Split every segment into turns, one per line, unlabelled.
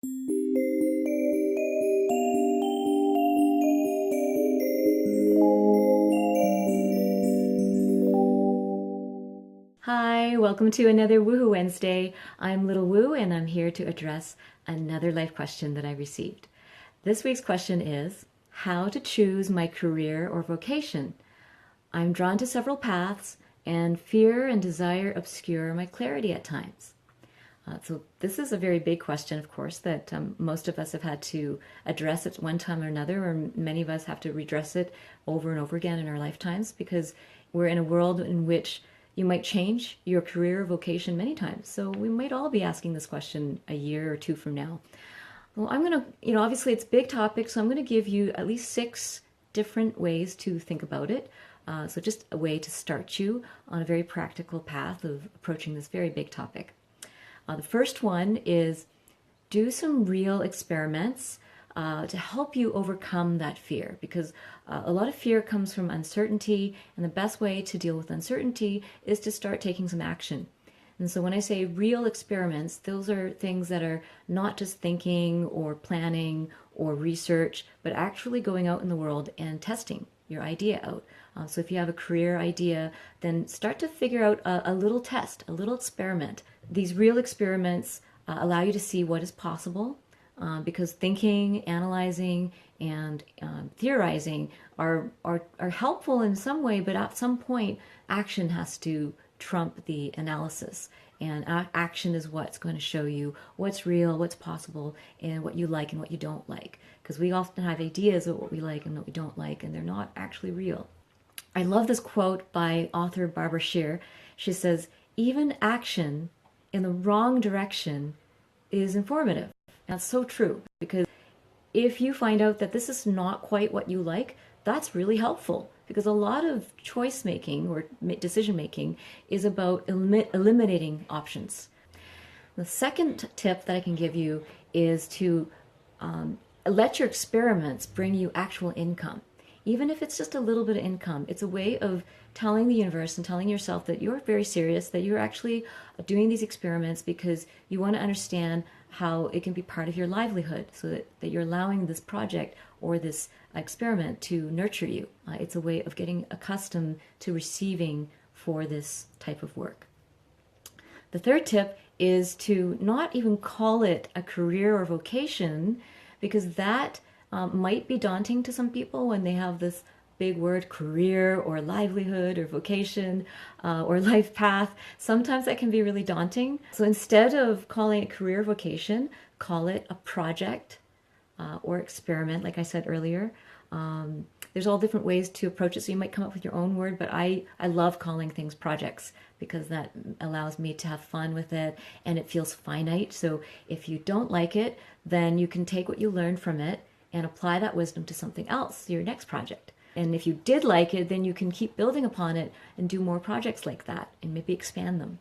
Hi, welcome to another Woohoo Wednesday. I'm Little Woo and I'm here to address another life question that I received. This week's question is, how to choose my career or vocation? I'm drawn to several paths and fear and desire obscure my clarity at times. So this is a very big question, of course, that most of us have had to address at one time or another, or many of us have to redress it over and over again in our lifetimes, because we're in a world in which you might change your career or vocation many times. So we might all be asking this question a year or two from now. Well, I'm going to, obviously it's a big topic, so I'm going to give you at least 6 different ways to think about it. So just a way to start you on a very practical path of approaching this very big topic. The first one is do some real experiments to help you overcome that fear, because a lot of fear comes from uncertainty, and the best way to deal with uncertainty is to start taking some action. And so when I say real experiments, those are things that are not just thinking or planning or research, but actually going out in the world and testing your idea out. So if you have a career idea, then start to figure out a little test, a little experiment. These real experiments allow you to see what is possible, because thinking, analyzing, and theorizing are helpful in some way, but at some point action has to trump the analysis. And action is what's going to show you what's real, what's possible, and what you like and what you don't like. Because we often have ideas of what we like and what we don't like, and they're not actually real. I love this quote by author Barbara Scheer. She says, "Even action in the wrong direction is informative." And that's so true, because if you find out that this is not quite what you like, that's really helpful, because a lot of choice making or decision making is about eliminating options. The second tip that I can give you is to let your experiments bring you actual income. Even if it's just a little bit of income, it's a way of telling the universe and telling yourself that you're very serious, that you're actually doing these experiments because you want to understand how it can be part of your livelihood, so that you're allowing this project or this experiment to nurture you. It's a way of getting accustomed to receiving for this type of work. The third tip is to not even call it a career or vocation, because that might be daunting to some people when they have this big word, career or livelihood or vocation or life path. Sometimes that can be really daunting. So instead of calling it career vocation, call it a project or experiment, like I said earlier. There's all different ways to approach it, so you might come up with your own word, but I love calling things projects, because that allows me to have fun with it and it feels finite. So if you don't like it, then you can take what you learned from it and apply that wisdom to something else, your next project. And if you did like it, then you can keep building upon it and do more projects like that and maybe expand them.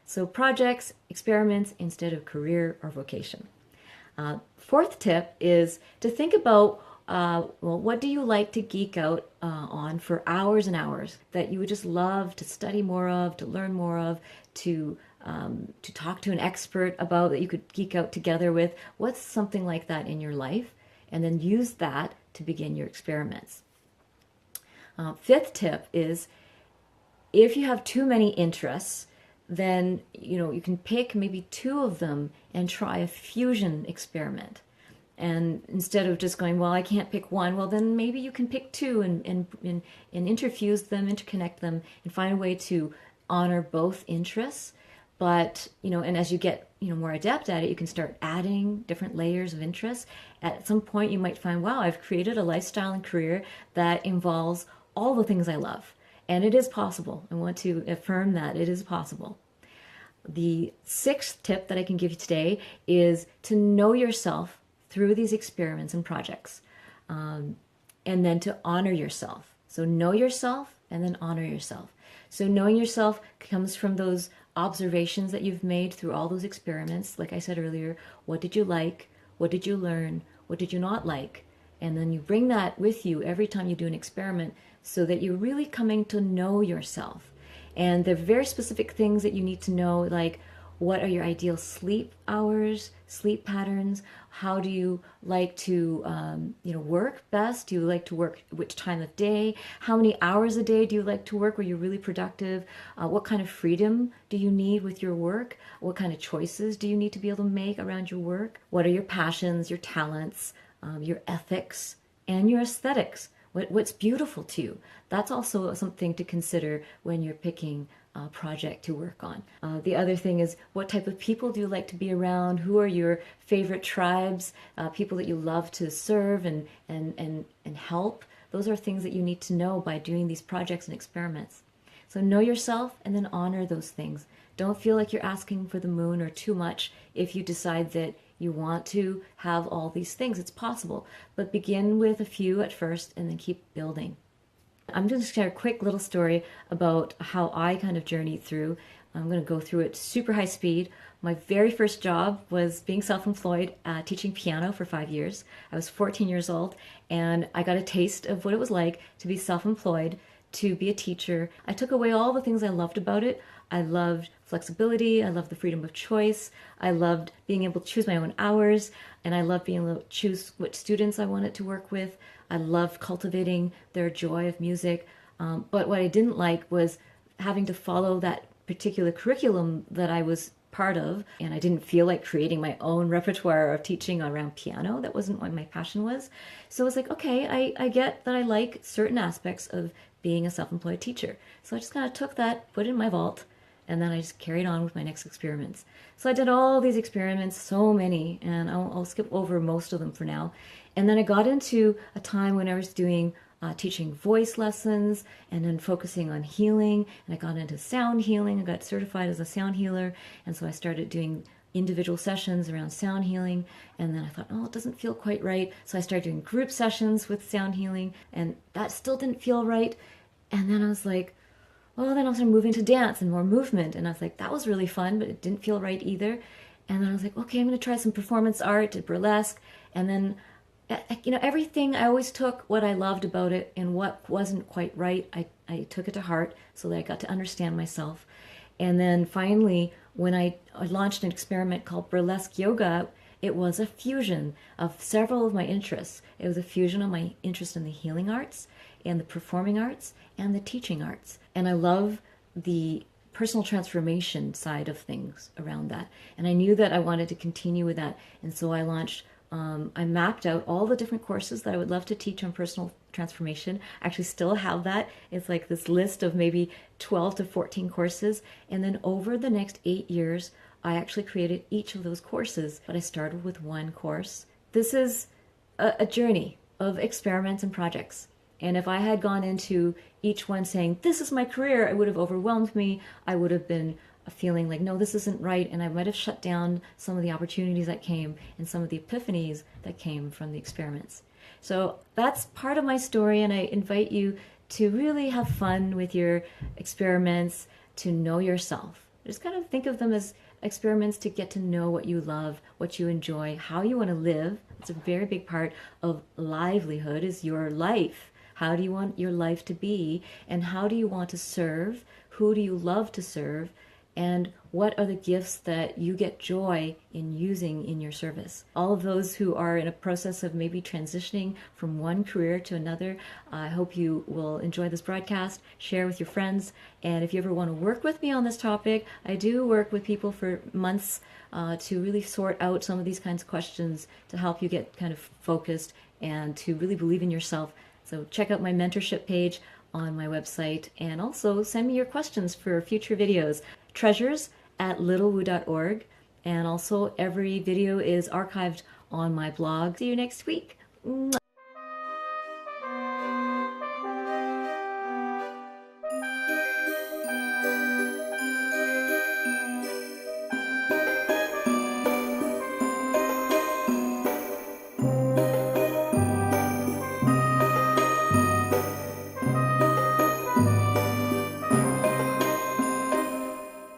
So projects, experiments instead of career or vocation. Fourth tip is to think about, what do you like to geek out on for hours and hours that you would just love to study more of, to learn more of, to talk to an expert about, that you could geek out together with. What's something like that in your life? And then use that to begin your experiments. Fifth tip is, if you have too many interests, then you can pick maybe 2 of them and try a fusion experiment. And instead of just going, well, I can't pick one, well, then maybe you can pick 2 and interfuse them, interconnect them, and find a way to honor both interests. But, and as you get, more adept at it, you can start adding different layers of interest. At some point, you might find, wow, I've created a lifestyle and career that involves all the things I love. And it is possible. I want to affirm that it is possible. The 6th tip that I can give you today is to know yourself through these experiments and projects, and then to honor yourself. So know yourself and then honor yourself. So knowing yourself comes from those observations that you've made through all those experiments. Like I said earlier, what did you like? What did you learn? What did you not like? And then you bring that with you every time you do an experiment, so that you're really coming to know yourself. And there are very specific things that you need to know, like What are your ideal sleep hours, sleep patterns? How do you like to, work best? Do you like to work which time of day? How many hours a day do you like to work where you're really productive? What kind of freedom do you need with your work? What kind of choices do you need to be able to make around your work? What are your passions, your talents, your ethics, and your aesthetics? What's beautiful to you? That's also something to consider when you're picking a project to work on. The other thing is, what type of people do you like to be around? Who are your favorite tribes? People that you love to serve and help? Those are things that you need to know by doing these projects and experiments. So know yourself and then honor those things. Don't feel like you're asking for the moon or too much if you decide that you want to have all these things. It's possible, but begin with a few at first and then keep building. I'm going to share a quick little story about how I kind of journeyed through. I'm going to go through it super high speed. My very first job was being self-employed, teaching piano for 5 years. I was 14 years old, and I got a taste of what it was like to be self-employed, to be a teacher. I took away all the things I loved about it. I loved flexibility. I loved the freedom of choice. I loved being able to choose my own hours, and I loved being able to choose what students I wanted to work with. I loved cultivating their joy of music. But what I didn't like was having to follow that particular curriculum that I was part of, and I didn't feel like creating my own repertoire of teaching around piano. That wasn't what my passion was. So I was like, okay, I get that I like certain aspects of being a self-employed teacher. So I just kind of took that, put it in my vault, and then I just carried on with my next experiments. So I did all these experiments, so many, and I'll skip over most of them for now. And then I got into a time when I was doing teaching voice lessons and then focusing on healing. And I got into sound healing. I got certified as a sound healer. And so I started doing individual sessions around sound healing. And then I thought, oh, it doesn't feel quite right. So I started doing group sessions with sound healing, and that still didn't feel right. And then I was like, well, then I started moving to dance and more movement. And I was like, that was really fun, but it didn't feel right either. And then I was like, okay, I'm going to try some performance art, did burlesque. And then, everything, I always took what I loved about it, and what wasn't quite right, I took it to heart so that I got to understand myself. And then finally, when I launched an experiment called burlesque yoga, it was a fusion of several of my interests. It was a fusion of my interest in the healing arts and the performing arts and the teaching arts. And I love the personal transformation side of things around that. And I knew that I wanted to continue with that. And so I launched, I mapped out all the different courses that I would love to teach on personal transformation. I actually still have that. It's like this list of maybe 12 to 14 courses. And then over the next 8 years, I actually created each of those courses, but I started with one course. This is a journey of experiments and projects. And if I had gone into each one saying, this is my career, it would have overwhelmed me. I would have been feeling like, no, this isn't right. And I might have shut down some of the opportunities that came and some of the epiphanies that came from the experiments. So that's part of my story. And I invite you to really have fun with your experiments, to know yourself. Just kind of think of them as experiments to get to know what you love, what you enjoy, how you want to live. It's a very big part of livelihood, is your life. How do you want your life to be? And how do you want to serve? Who do you love to serve? And what are the gifts that you get joy in using in your service? All of those who are in a process of maybe transitioning from one career to another, I hope you will enjoy this broadcast, share with your friends. And if you ever want to work with me on this topic, I do work with people for months to really sort out some of these kinds of questions to help you get kind of focused and to really believe in yourself. So check out my mentorship page on my website, and also send me your questions for future videos. treasures@littlewoo.org, and also every video is archived on my blog. See you next week. Mwah.